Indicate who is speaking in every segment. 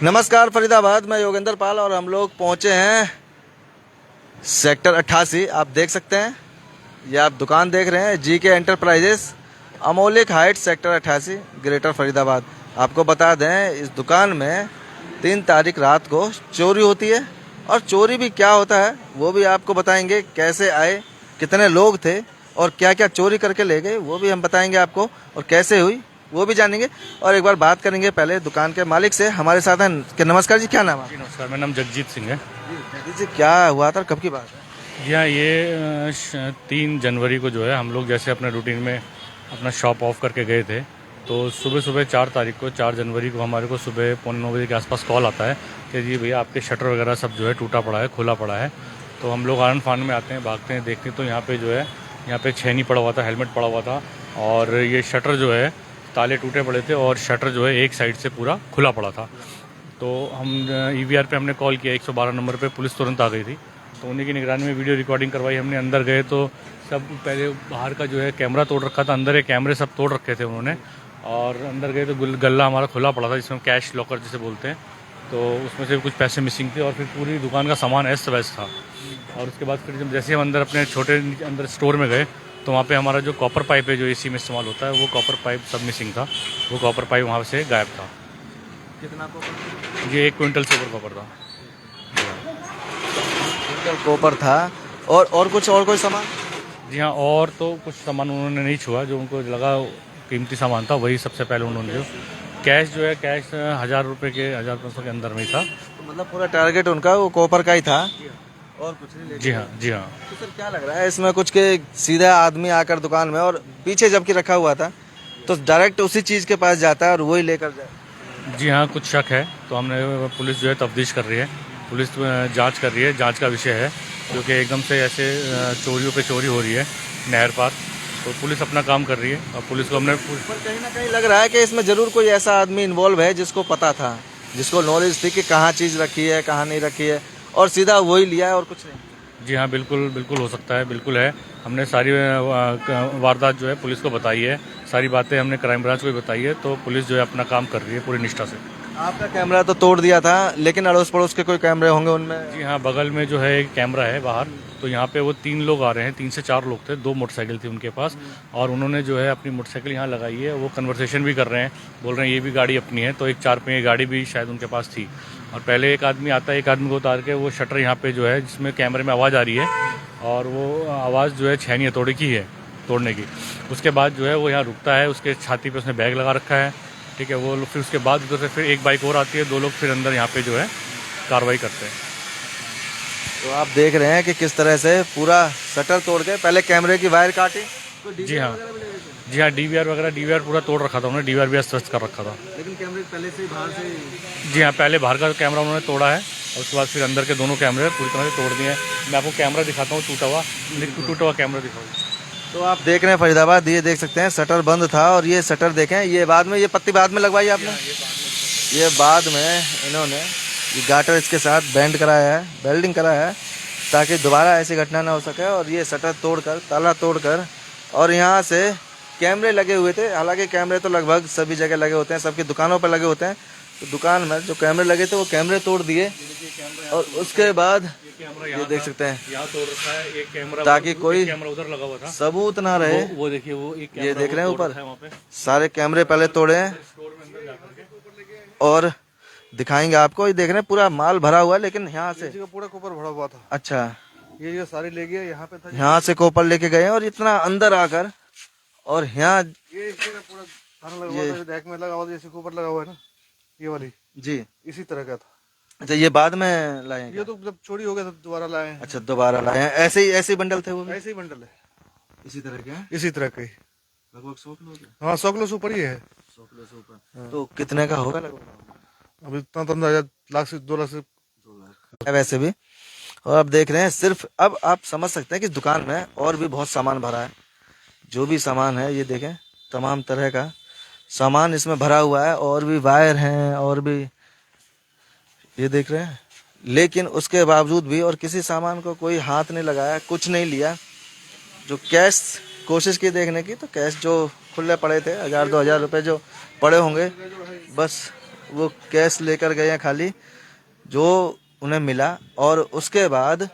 Speaker 1: नमस्कार फरीदाबाद, मैं योगेंद्र पाल और हम लोग पहुंचे हैं सेक्टर 88। आप देख सकते हैं, ये आप दुकान देख रहे हैं GK enterprises, Amolik height, sector 88, greater Faridabad. आपको बता दें, इस दुकान में 3 तारीख रात को चोरी होती है और चोरी भी क्या होता है वो भी आपको बताएंगे। कैसे आए, कितने लोग थे और क्या क्या चोरी करके ले गए वो भी हम बताएंगे आपको, और कैसे हुई वो भी जानेंगे। और एक बार बात करेंगे पहले दुकान के मालिक से। हमारे साथ हैं, नमस्कार जी, क्या नाम है?
Speaker 2: जी नमस्कार, मेरा नाम जगजीत सिंह है।
Speaker 1: जी, क्या हुआ था और कब की बात है?
Speaker 2: जी हाँ, ये 3 जनवरी को जो है हम लोग जैसे अपने रूटीन में अपना शॉप ऑफ करके गए थे, तो सुबह सुबह 4 तारीख को 4 जनवरी को हमारे को सुबह 8:45 के आसपास कॉल आता है कि जी भैया आपके शटर वगैरह सब जो है टूटा पड़ा है, खुला पड़ा है। तो हम लोग आनन फान में आते हैं, भागते हैं, देखते हैं तो यहाँ पे जो है यहाँ पे छेनी पड़ा हुआ था, हेलमेट पड़ा हुआ था और ये शटर जो है ताले टूटे पड़े थे और शटर जो है एक साइड से पूरा खुला पड़ा था। तो हम EVR पे हमने कॉल किया, 112 नंबर पे, पुलिस तुरंत आ गई थी। तो उन्हीं की निगरानी में वीडियो रिकॉर्डिंग करवाई हमने। अंदर गए तो सब पहले बाहर का जो है कैमरा तोड़ रखा था, अंदर एक कैमरे सब तोड़ रखे थे उन्होंने। और अंदर गए तो गल्ला हमारा खुला पड़ा था, जिसमें कैश लॉकर जिसे बोलते हैं, तो उसमें से कुछ पैसे मिसिंग थे और फिर पूरी दुकान का सामान अस्त व्यस्त था। और उसके बाद फिर जब जैसे हम अंदर अपने छोटे अंदर स्टोर में गए तो वहाँ पे हमारा जो कॉपर पाइप है जो AC में इस्तेमाल होता है, वो कॉपर पाइप सब मिसिंग था। वो कॉपर पाइप वहाँ से गायब था।
Speaker 1: कितना कॉपर?
Speaker 2: ये 1 क्विंटल से ऊपर कॉपर था।
Speaker 1: क्विंटल कॉपर था। और कुछ, और कोई सामान?
Speaker 2: जी हाँ, और तो कुछ सामान उन्होंने नहीं छुआ, जो उनको लगा कीमती सामान था वही सबसे पहले उन्होंने जो कैश जो है, कैश 1000 रुपये के, 1500 के अंदर में ही था।
Speaker 1: तो मतलब पूरा टारगेट उनका वो कॉपर का ही था और कुछ नहीं?
Speaker 2: जी हाँ, जी हाँ।
Speaker 1: तो सर क्या लग रहा है इसमें कुछ के सीधा आदमी आकर दुकान में, और पीछे जबकि रखा हुआ था तो डायरेक्ट उसी चीज़ के पास जाता है और वही लेकर जाए?
Speaker 2: जी हाँ, कुछ शक है तो हमने, पुलिस जो है तफ्तीश कर रही है, पुलिस जांच कर रही है, जांच का विषय है, क्योंकि एकदम से ऐसे चोरियों पे चोरी हो रही है नहर पार। तो पुलिस अपना काम कर रही है और पुलिस को हमने
Speaker 1: पर कहीं ना कहीं लग रहा है कि इसमें जरूर कोई ऐसा आदमी इन्वॉल्व है जिसको पता था, जिसको नॉलेज थी कि कहाँ चीज़ रखी है, कहाँ नहीं रखी है, और सीधा वही लिया है और कुछ नहीं।
Speaker 2: जी हाँ, बिल्कुल बिल्कुल हो सकता है, बिल्कुल है। हमने सारी वारदात जो है पुलिस को बताई है, सारी बातें हमने क्राइम ब्रांच को भी बताई है, तो पुलिस जो है अपना काम कर रही है पूरी निष्ठा से।
Speaker 1: आपका कैमरा तो तोड़ दिया था, लेकिन अड़ोस पड़ोस के कोई कैमरे होंगे उनमें?
Speaker 2: जी हाँ, बगल में जो है एक कैमरा है बाहर, तो यहाँ पे वो 3 लोग आ रहे हैं, 3 से 4 लोग थे, 2 मोटरसाइकिल थी उनके पास, और उन्होंने जो है अपनी मोटरसाइकिल यहाँ लगाई है। वो कन्वर्सेशन भी कर रहे हैं, बोल रहे हैं ये भी गाड़ी अपनी है, तो एक 4 पहिए गाड़ी भी शायद उनके पास थी। और पहले एक आदमी आता है, एक आदमी को उतार के वो शटर यहाँ पे जो है, जिसमें कैमरे में आवाज़ आ रही है, और वो आवाज़ जो है छेनी हथौड़ी की है, तोड़ने की। उसके बाद जो है वो यहाँ रुकता है, उसके छाती पे उसने बैग लगा रखा है, ठीक है। वो फिर उसके बाद उधर से फिर एक बाइक और आती है, 2 लोग फिर अंदर यहाँ पे जो है कार्रवाई करते हैं।
Speaker 1: तो आप देख रहे हैं कि किस तरह से पूरा शटर तोड़ के पहले कैमरे की वायर काटी।
Speaker 2: जी हाँ, जी हाँ, DVR पूरा तोड़ रखा था उन्होंने, DVR भी अस्त व्यस्त कर रखा था।
Speaker 1: लेकिन कैमरे पहले से बाहर से?
Speaker 2: जी हाँ, पहले बाहर का कैमरा उन्होंने तोड़ा है और उसके बाद फिर अंदर के दोनों कैमरे पूरी तरह से तोड़ दिए हैं। मैं आपको कैमरा दिखाता हूँ, टूटा हुआ कैमरा दिखाऊँ।
Speaker 1: तो आप देख रहे हैं फरीदाबाद, ये देख सकते हैं शटर बंद था, और ये शटर देखें, ये बाद में, ये पत्ती बाद में लगवाई आपने? ये बाद में इन्होंने ये गाटर इसके साथ बेंड कराया है, वेल्डिंग कराया है, ताकि दोबारा ऐसी घटना ना हो सके। और ये शटर तोड़कर, ताला तोड़कर, और यहाँ से कैमरे लगे हुए थे, हालांकि कैमरे तो लगभग सभी जगह लगे होते हैं, सबकी दुकानों पर लगे होते हैं, तो दुकान में जो कैमरे लगे थे वो कैमरे तोड़ दिए। और उसके बाद ये देख सकते हैं
Speaker 2: यहाँ तोड़ रखा है एक कैमरा,
Speaker 1: ताकि कोई
Speaker 2: कैमरा उधर लगा हुआ था,
Speaker 1: सबूत ना रहे।
Speaker 2: वो देखिए, वो एक
Speaker 1: ये देख रहे हैं ऊपर
Speaker 2: वहाँ पे
Speaker 1: सारे कैमरे पहले तोड़े हैं, और दिखाएंगे आपको। ये देख रहे हैं पूरा माल भरा हुआ है, लेकिन यहाँ से
Speaker 3: पूरा कॉपर भरा हुआ था।
Speaker 1: अच्छा,
Speaker 3: ये सारे ले गए, यहाँ पे था,
Speaker 1: यहाँ से कॉपर लेके गए हैं, और इतना अंदर आकर, और यहाँ
Speaker 3: ये पूरा थाना लगा हुआ था, रैक में लगा हुआ था, जैसे कॉपर लगा हुआ है ना, ये वाली
Speaker 1: जी,
Speaker 3: इसी तरह का था।
Speaker 1: अच्छा, ये बाद में लाए हैं
Speaker 3: ये तो जब चोरी हो गया था दोबारा लाए हैं।
Speaker 1: अच्छा, दोबारा लाए हैं। ऐसे ही बंडल थे वो भी?
Speaker 3: ऐसे ही बंडल है,
Speaker 1: इसी तरह के हैं?
Speaker 3: इसी तरह के।
Speaker 1: लगभग 100 किलो के?
Speaker 3: हाँ, 100 किलो से ऊपर ही है।
Speaker 1: 100 किलो से ऊपर। तो कितने का होगा लगभग?
Speaker 3: अब इतना तो अंदाजा लाख से 2 लाख से
Speaker 1: 2 लाख वैसे भी। और आप देख रहे हैं, सिर्फ अब आप समझ सकते हैं कि इस दुकान में और भी बहुत सामान भरा है। जो भी सामान है, ये देखें, तमाम तरह का सामान इसमें भरा हुआ है, और भी वायर हैं, और भी ये देख रहे हैं। लेकिन उसके बावजूद भी, और किसी सामान को कोई हाथ नहीं लगाया, कुछ नहीं लिया। जो कैश कोशिश की देखने की, तो कैश जो खुले पड़े थे, 1000-2000 रुपए जो पड़े होंगे, बस वो कैश लेकर गए हैं खाली जो उन्हें मिला, और उसके बाद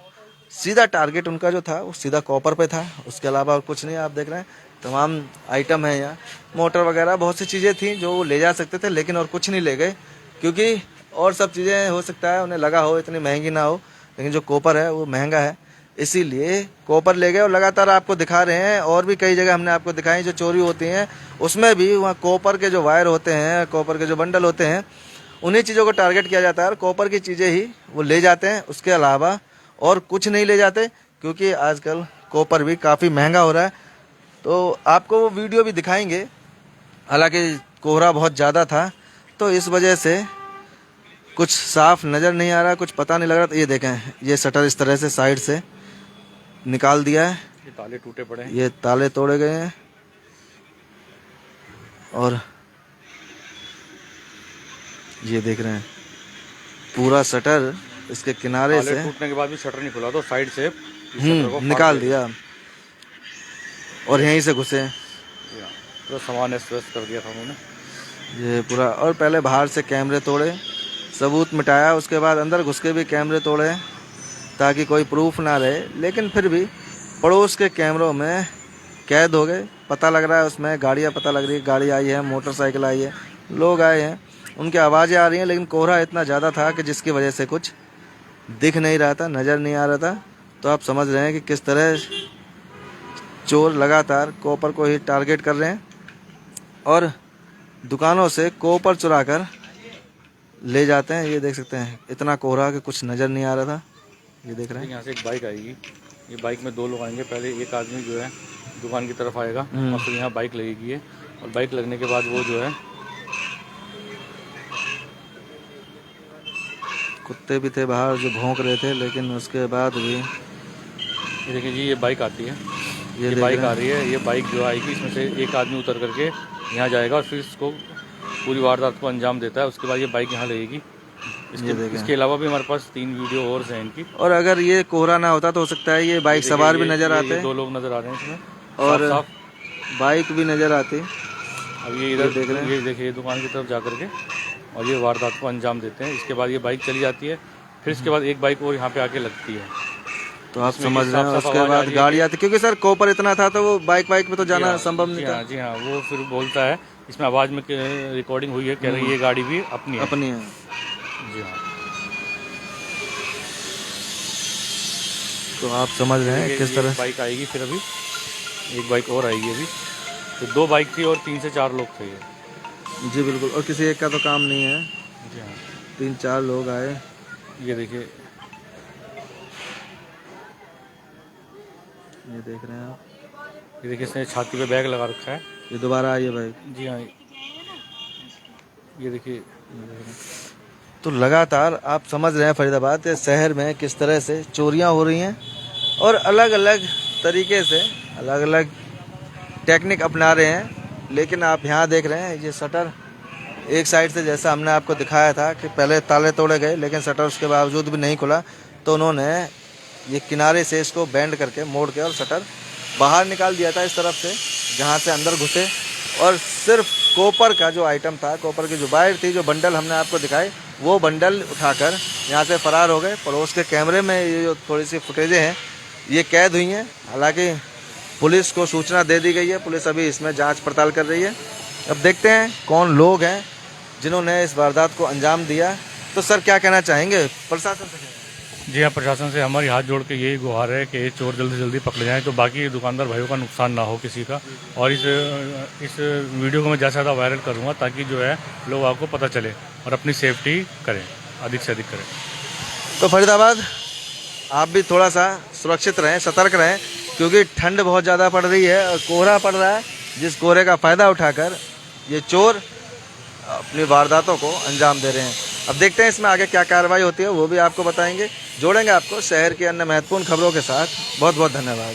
Speaker 1: सीधा टारगेट उनका जो था वो सीधा कॉपर पे था, उसके अलावा और कुछ नहीं। आप देख रहे हैं तमाम आइटम है यहाँ, मोटर वगैरह बहुत सी चीज़ें थी जो वो ले जा सकते थे, लेकिन और कुछ नहीं ले गए, क्योंकि और सब चीज़ें हो सकता है उन्हें लगा हो इतनी महंगी ना हो, लेकिन जो कॉपर है वो महंगा है, इसीलिए कॉपर ले गए। और लगातार आपको दिखा रहे हैं, और भी कई जगह हमने आपको दिखाई जो चोरी होती हैं, उसमें भी वहाँ कॉपर के जो वायर होते हैं, कॉपर के जो बंडल होते हैं, उन्हीं चीज़ों को टारगेट किया जाता है और कॉपर की चीज़ें ही वो ले जाते हैं, उसके अलावा और कुछ नहीं ले जाते, क्योंकि आजकल कॉपर भी काफ़ी महंगा हो रहा है। तो आपको वो वीडियो भी दिखाएंगे, हालांकि कोहरा बहुत ज़्यादा था तो इस वजह से कुछ साफ नज़र नहीं आ रहा, कुछ पता नहीं लग रहा। तो ये देखें, ये शटर इस तरह से साइड से निकाल दिया है,
Speaker 2: ये ताले टूटे पड़े हैं,
Speaker 1: ये ताले तोड़े गए हैं, और ये देख रहे हैं पूरा शटर इसके किनारे से
Speaker 2: टूटने के बाद भी शटर नहीं खुला, तो साइड से शटर को
Speaker 1: निकाल दिया और यहीं से घुसे।
Speaker 2: तो सामान अस्त कर दिया था उन्होंने,
Speaker 1: ये पूरा। और पहले बाहर से कैमरे तोड़े, सबूत मिटाया, उसके बाद अंदर घुस के भी कैमरे तोड़े ताकि कोई प्रूफ ना रहे, लेकिन फिर भी पड़ोस के कैमरों में कैद हो गए। पता लग रहा है उसमें गाड़ियाँ पता लग रही है, गाड़ी आई है, मोटरसाइकिल आई है, लोग आए हैं, उनकी आवाज़ें आ रही हैं, लेकिन कोहरा इतना ज़्यादा था कि जिसकी वजह से कुछ दिख नहीं रहा था, नज़र नहीं आ रहा था। तो आप समझ रहे हैं कि किस तरह चोर लगातार कॉपर को ही टारगेट कर रहे हैं और दुकानों से कॉपर चुरा कर ले जाते हैं। ये देख सकते हैं इतना कोहरा कि कुछ नज़र नहीं आ रहा था। ये देख रहे हैं,
Speaker 2: यहाँ से एक बाइक आएगी, ये बाइक में 2 लोग आएंगे, पहले एक आदमी जो है दुकान की तरफ आएगा और फिर यहाँ बाइक लगेगी है, और बाइक लगने के बाद वो जो है
Speaker 1: कुत्ते भी थे बाहर जो भौंक रहे थे, लेकिन उसके बाद भी
Speaker 2: ये देखिए जी, ये बाइक आती है, ये
Speaker 1: देख
Speaker 2: बाइक
Speaker 1: रहे
Speaker 2: आ रही है, ये बाइक जो आएगी इसमें से एक आदमी उतर करके यहाँ जाएगा और फिर इसको पूरी वारदात को अंजाम देता है। उसके बाद ये बाइक यहाँ लगेगी। इसके अलावा भी हमारे पास 3 वीडियो और हैं इनकी।
Speaker 1: और अगर ये कोहरा ना होता तो हो सकता है ये बाइक सवार भी नजर आते हैं,
Speaker 2: 2 लोग नजर आ रहे हैं इसमें,
Speaker 1: और
Speaker 2: साफ
Speaker 1: बाइक भी नजर आती।
Speaker 2: अब ये इधर देख रहे हैं, ये देखिए दुकान की तरफ जा करके और ये वारदात को अंजाम देते हैं। इसके बाद ये बाइक चली जाती है, फिर इसके बाद एक बाइक और यहाँ पे आके लगती है।
Speaker 1: तो आप समझ रहे हैं उसके बाद गाड़ी आती, क्योंकि सर कॉपर इतना था तो वो बाइक में तो जाना संभव नहीं था।
Speaker 2: जी हाँ, वो फिर बोलता है, इसमें आवाज़ में रिकॉर्डिंग हुई है, कह रही है ये गाड़ी भी अपनी है। जी हाँ,
Speaker 1: तो आप समझ रहे हैं किस तरह
Speaker 2: बाइक आएगी, फिर अभी एक बाइक और आएगी। अभी तो 2 बाइक थी और 3 से 4 लोग थे ये।
Speaker 1: जी बिल्कुल, और किसी एक का तो काम नहीं है।
Speaker 2: जी हाँ,
Speaker 1: 3-4 लोग आए।
Speaker 2: ये देखिए,
Speaker 1: ये देख रहे हैं आप,
Speaker 2: ये देखिए इसने छाती पे बैग लगा रखा है।
Speaker 1: ये दोबारा आई है बाइक।
Speaker 2: जी हाँ, ये देखिए।
Speaker 1: तो लगातार आप समझ रहे हैं फरीदाबाद के शहर में किस तरह से चोरियां हो रही हैं, और अलग अलग तरीके से अलग अलग टेक्निक अपना रहे हैं। लेकिन आप यहाँ देख रहे हैं ये शटर एक साइड से, जैसा हमने आपको दिखाया था कि पहले ताले तोड़े गए लेकिन शटर उसके बावजूद भी नहीं खुला, तो उन्होंने ये किनारे से इसको बेंड करके मोड़ के और शटर बाहर निकाल दिया था इस तरफ से, जहाँ से अंदर घुसे, और सिर्फ कॉपर का जो आइटम था, कॉपर की जो वायर थी, जो बंडल हमने आपको दिखाए, वो बंडल उठाकर यहाँ से फरार हो गए। पड़ोस के कैमरे में ये जो थोड़ी सी फुटेजें हैं ये कैद हुई हैं। हालांकि पुलिस को सूचना दे दी गई है, पुलिस अभी इसमें जांच पड़ताल कर रही है। अब देखते हैं कौन लोग हैं जिन्होंने इस वारदात को अंजाम दिया। तो सर क्या कहना चाहेंगे प्रशासन से?
Speaker 2: जी हाँ, प्रशासन से हमारी हाथ जोड़ के यही गुहार है कि ये चोर जल्दी से जल्दी पकड़े जाएँ, तो बाकी दुकानदार भाइयों का नुकसान ना हो किसी का। और इस वीडियो को मैं ज़्यादा से ज़्यादा वायरल करूँगा ताकि जो है लोगों को पता चले और अपनी सेफ्टी करें, अधिक से अधिक करें।
Speaker 1: तो फरीदाबाद आप भी थोड़ा सा सुरक्षित रहें, सतर्क रहें, क्योंकि ठंड बहुत ज़्यादा पड़ रही है और कोहरा पड़ रहा है, जिस कोहरे का फ़ायदा उठाकर ये चोर अपनी वारदातों को अंजाम दे रहे हैं। अब देखते हैं इसमें आगे क्या कार्रवाई होती है, वो भी आपको बताएंगे। जोड़ेंगे आपको शहर की अन्य महत्वपूर्ण खबरों के साथ। बहुत बहुत धन्यवाद।